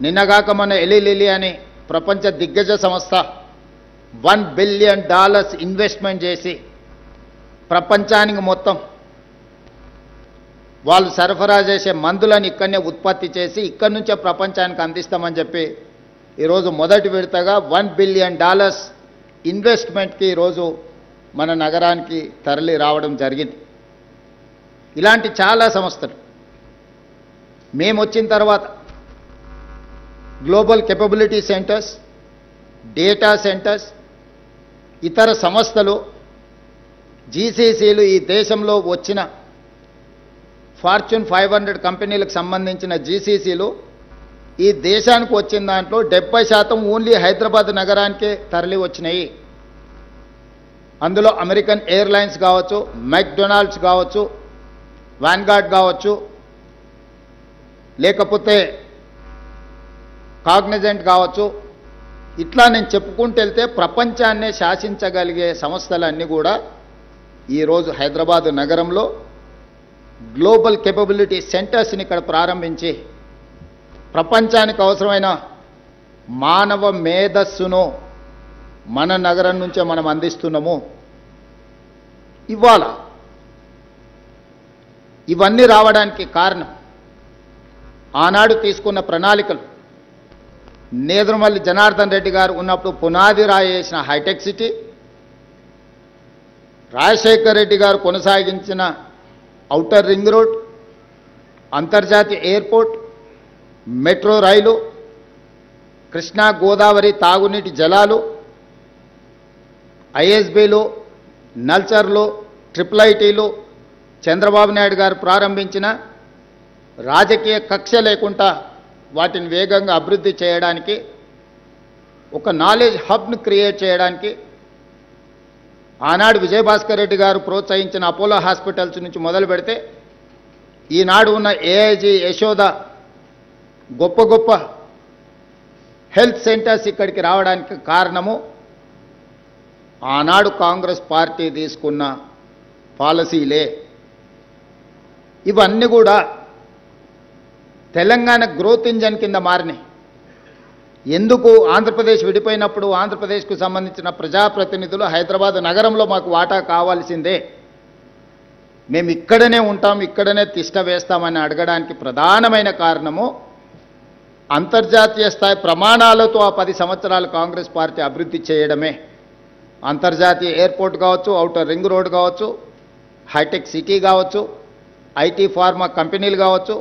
నిన్నగాక మన ఎలిలిలి అని ప్రపంచ దిగ్గజ సంస్థ $1 బిలియన్ ఇన్వెస్ట్మెంట్ చేసి ప్రపంచానికి మొత్తం వాళ్ళు సరఫరా చేసే మందులను ఇక్కడనే ఉత్పత్తి చేసి ఇక్కడి నుంచే ప్రపంచానికి అందిస్తామని చెప్పి ఈరోజు మొదటి విడతగా $1 బిలియన్ ఇన్వెస్ట్మెంట్కి ఈరోజు మన నగరానికి తరలి రావడం జరిగింది. ఇలాంటి చాలా సంస్థలు మేము వచ్చిన తర్వాత global capability centres, data centres, ఇతర సంస్థలు, జీసీసీలు, ఈ దేశంలో వచ్చిన ఫార్చ్యూన్ 500 కంపెనీలకు సంబంధించిన జీసీసీలు ఈ దేశానికి వచ్చిన దాంట్లో 70% ఓన్లీ హైదరాబాద్ నగరానికే తరలి వచ్చినాయి. అందులో అమెరికన్ ఎయిర్లైన్స్ కావచ్చు, మెక్డొనాల్డ్స్ కావచ్చు, వాన్గార్డ్ కావచ్చు, లేకపోతే కాగ్నిజెంట్ కావచ్చు, ఇట్లా నేను చెప్పుకుంటూ వెళ్తే ప్రపంచాన్నే శాసించగలిగే సంస్థలన్నీ కూడా ఈరోజు హైదరాబాదు నగరంలో గ్లోబల్ కేపబిలిటీ సెంటర్స్ని ఇక్కడ ప్రారంభించి ప్రపంచానికి అవసరమైన మానవ మేధస్సును మన నగరం నుంచే మనం అందిస్తున్నాము. ఇవాళ ఇవన్నీ రావడానికి కారణం ఆనాడు తీసుకున్న ప్రణాళికలు. నేదురుమల్లి జనార్దన్ రెడ్డి గారు ఉన్నప్పుడు పునాది రాయి వేసిన హైటెక్ సిటీ, రాజశేఖర్ రెడ్డి గారు కొనసాగించిన ఔటర్ రింగ్ రోడ్, అంతర్జాతీయ ఎయిర్పోర్ట్, మెట్రో రైలు, కృష్ణా గోదావరి తాగునీటి జలాలు, ఐఎస్బీలు, నల్చర్లు, ట్రిపుల్-ఐటీలు, చంద్రబాబు నాయుడు గారు ప్రారంభించిన రాజకీయ కక్ష లేకుండా వాటిని వేగంగా అభివృద్ధి చేయడానికి, ఒక నాలెడ్జ్ హబ్ను క్రియేట్ చేయడానికి ఆనాడు విజయభాస్కర్ రెడ్డి గారు ప్రోత్సహించిన అపోలో హాస్పిటల్స్ నుంచి మొదలు పెడితే ఈనాడు ఉన్న ఏఐజీ, యశోద, గొప్ప గొప్ప హెల్త్ సెంటర్స్ ఇక్కడికి రావడానికి కారణము ఆనాడు కాంగ్రెస్ పార్టీ తీసుకున్న పాలసీలే. ఇవన్నీ కూడా తెలంగాణ గ్రోత్ ఇంజన్ కింద మారినాయి. ఎందుకు ఆంధ్రప్రదేశ్ విడిపోయినప్పుడు ఆంధ్రప్రదేశ్కు సంబంధించిన ప్రజాప్రతినిధులు హైదరాబాద్ నగరంలో మాకు వాటా కావాల్సిందే, మేము ఇక్కడనే ఉంటాం, ఇక్కడనే తిష్ట వేస్తామని అడగడానికి ప్రధానమైన కారణము అంతర్జాతీయ స్థాయి ప్రమాణాలతో ఆ 10 సంవత్సరాలు కాంగ్రెస్ పార్టీ అభివృద్ధి చేయడమే. అంతర్జాతీయ ఎయిర్పోర్ట్ కావచ్చు, ఔటర్ రింగ్ రోడ్ కావచ్చు, హైటెక్ సిటీ కావచ్చు, ఐటీ ఫార్మా కంపెనీలు కావచ్చు,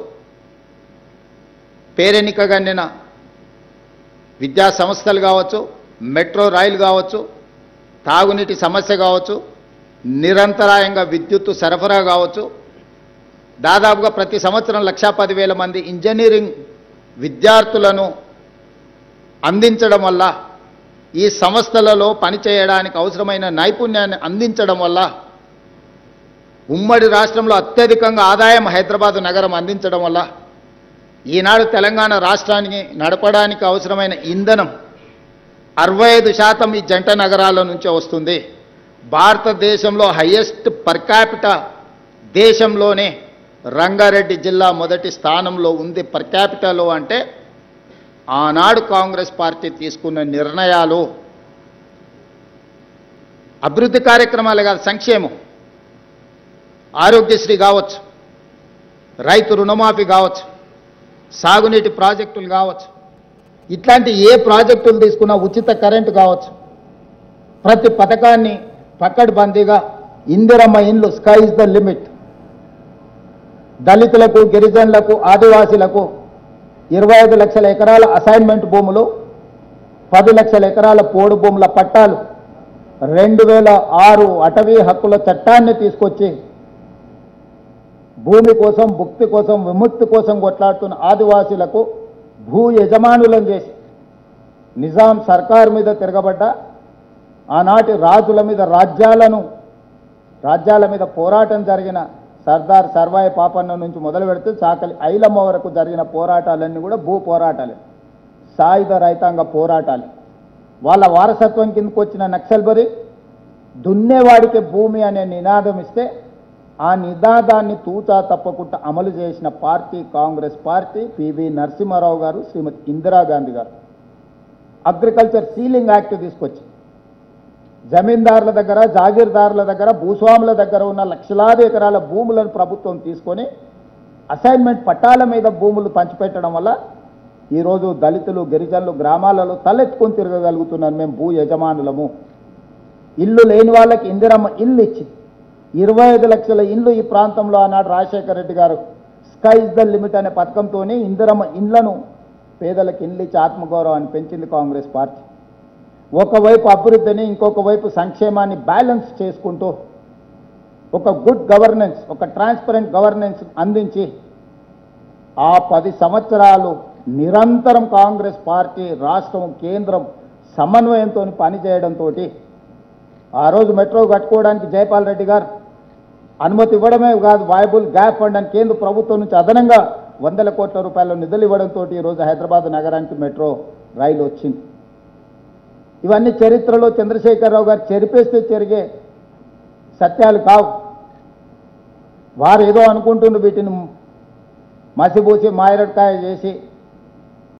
పేరెన్నికగండిన విద్యా సంస్థలు కావచ్చు, మెట్రో రైలు కావచ్చు, తాగునీటి సమస్య కావచ్చు, నిరంతరాయంగా విద్యుత్తు సరఫరా కావచ్చు. దాదాపుగా ప్రతి సంవత్సరం 1,10,000 మంది ఇంజనీరింగ్ విద్యార్థులను అందించడం వల్ల, ఈ సంస్థలలో పనిచేయడానికి అవసరమైన నైపుణ్యాన్ని అందించడం వల్ల ఉమ్మడి రాష్ట్రంలో అత్యధికంగా ఆదాయం హైదరాబాద్ నగరం అందించడం వల్ల ఈనాడు తెలంగాణ రాష్ట్రానికి నడపడానికి అవసరమైన ఇంధనం 65% ఈ జంట నగరాల నుంచే వస్తుంది. భారతదేశంలో హైయెస్ట్ పర్ క్యాపిటా దేశంలోనే రంగారెడ్డి జిల్లా మొదటి స్థానంలో ఉంది పర్ క్యాపిటాలో. అంటే ఆనాడు కాంగ్రెస్ పార్టీ తీసుకున్న నిర్ణయాలు, అభివృద్ధి కార్యక్రమాలు కాదు, సంక్షేమం, ఆరోగ్యశ్రీ కావచ్చు, రైతు రుణమాఫీ కావచ్చు, సాగునీటి ప్రాజెక్టులు కావచ్చు, ఇట్లాంటి ఏ ప్రాజెక్టులు తీసుకున్నా, ఉచిత కరెంటు కావచ్చు, ప్రతి పథకాన్ని పకడ్బందీగా, ఇందిరమ్మ ఇండ్లు స్కై ఇస్ ద లిమిట్, దళితులకు, గిరిజనులకు, ఆదివాసీలకు 25 లక్షల ఎకరాల అసైన్మెంట్ భూములు, 10 లక్షల ఎకరాల పోడు భూముల పట్టాలు, 2006 అటవీ హక్కుల చట్టాన్ని తీసుకొచ్చి భూమి కోసం, భుక్తి కోసం, విముక్తి కోసం కొట్లాడుతున్న ఆదివాసీలకు భూ యజమానులను చేసి నిజాం సర్కార్ మీద తిరగబడ్డ ఆనాటి రాజుల మీద, రాజ్యాల మీద పోరాటం జరిగిన సర్దార్ సర్వాయి పాపన్న నుంచి మొదలు పెడితే చాకలి ఐలమ్మ వరకు జరిగిన పోరాటాలన్నీ కూడా భూ పోరాటాలే, సాయుధ రైతాంగ పోరాటాలే. వాళ్ళ వారసత్వం కిందకు వచ్చిన నక్సల్బరీ దున్నేవాడికి భూమి అనే నినాదం ఇస్తే ఆ నినాదాన్ని తూచా తప్పకుండా అమలు చేసిన party Congress party. P V Narasimha Rao garu, Shrimati Indira Gandhi గారు అగ్రికల్చర్ సీలింగ్ యాక్ట్ తీసుకొచ్చి జమీందారుల దగ్గర, జాగీర్దారుల దగ్గర, భూస్వాముల దగ్గర ఉన్న లక్షలాది ఎకరాల భూములను ప్రభుత్వం తీసుకొని అసైన్మెంట్ పట్టాల మీద భూములు పంచిపెట్టడం వల్ల ఈరోజు దళితులు, గిరిజనులు గ్రామాలలో తలెత్తుకొని తిరగగలుగుతున్నారు. మేము భూ యజమానులము. ఇల్లు లేని వాళ్ళకి ఇందిరమ్మ ఇల్లు ఇచ్చి 25 లక్షల ఇల్లు ఈ ప్రాంతంలో ఆనాడు రాజశేఖర రెడ్డి గారు స్కై ఇస్ ద లిమిట్ అనే పథకంతోనే ఇందిరమ్మ ఇళ్లను పేదలకు ఇల్లు ఇచ్చి ఆత్మగౌరవాన్ని పెంచింది కాంగ్రెస్ పార్టీ. ఒకవైపు అభివృద్ధిని, ఇంకొక వైపు సంక్షేమాన్ని బ్యాలెన్స్ చేసుకుంటూ ఒక గుడ్ గవర్నెన్స్, ఒక ట్రాన్స్పరెంట్ గవర్నెన్స్ అందించి ఆ 10 సంవత్సరాలు నిరంతరం కాంగ్రెస్ పార్టీ రాష్ట్రం, కేంద్రం సమన్వయంతో పనిచేయడంతో ఆ రోజు మెట్రో కట్టుకోవడానికి జైపాల్ రెడ్డి గారు అనుమతి ఇవ్వడమే కాదు, వైబుల్ గ్యాప్ ఫండ్ అని కేంద్ర ప్రభుత్వం నుంచి అదనంగా 100 కోట్ల రూపాయల నిధులు ఇవ్వడంతో ఈరోజు హైదరాబాద్ నగరానికి మెట్రో రైలు వచ్చింది. ఇవన్నీ చరిత్రలో చంద్రశేఖరరావు గారు చెరిపేస్తే జరిగే సత్యాలు కావు. వారు ఏదో అనుకుంటున్న వీటిని మసిబూసి మాయరడ్కాయ చేసి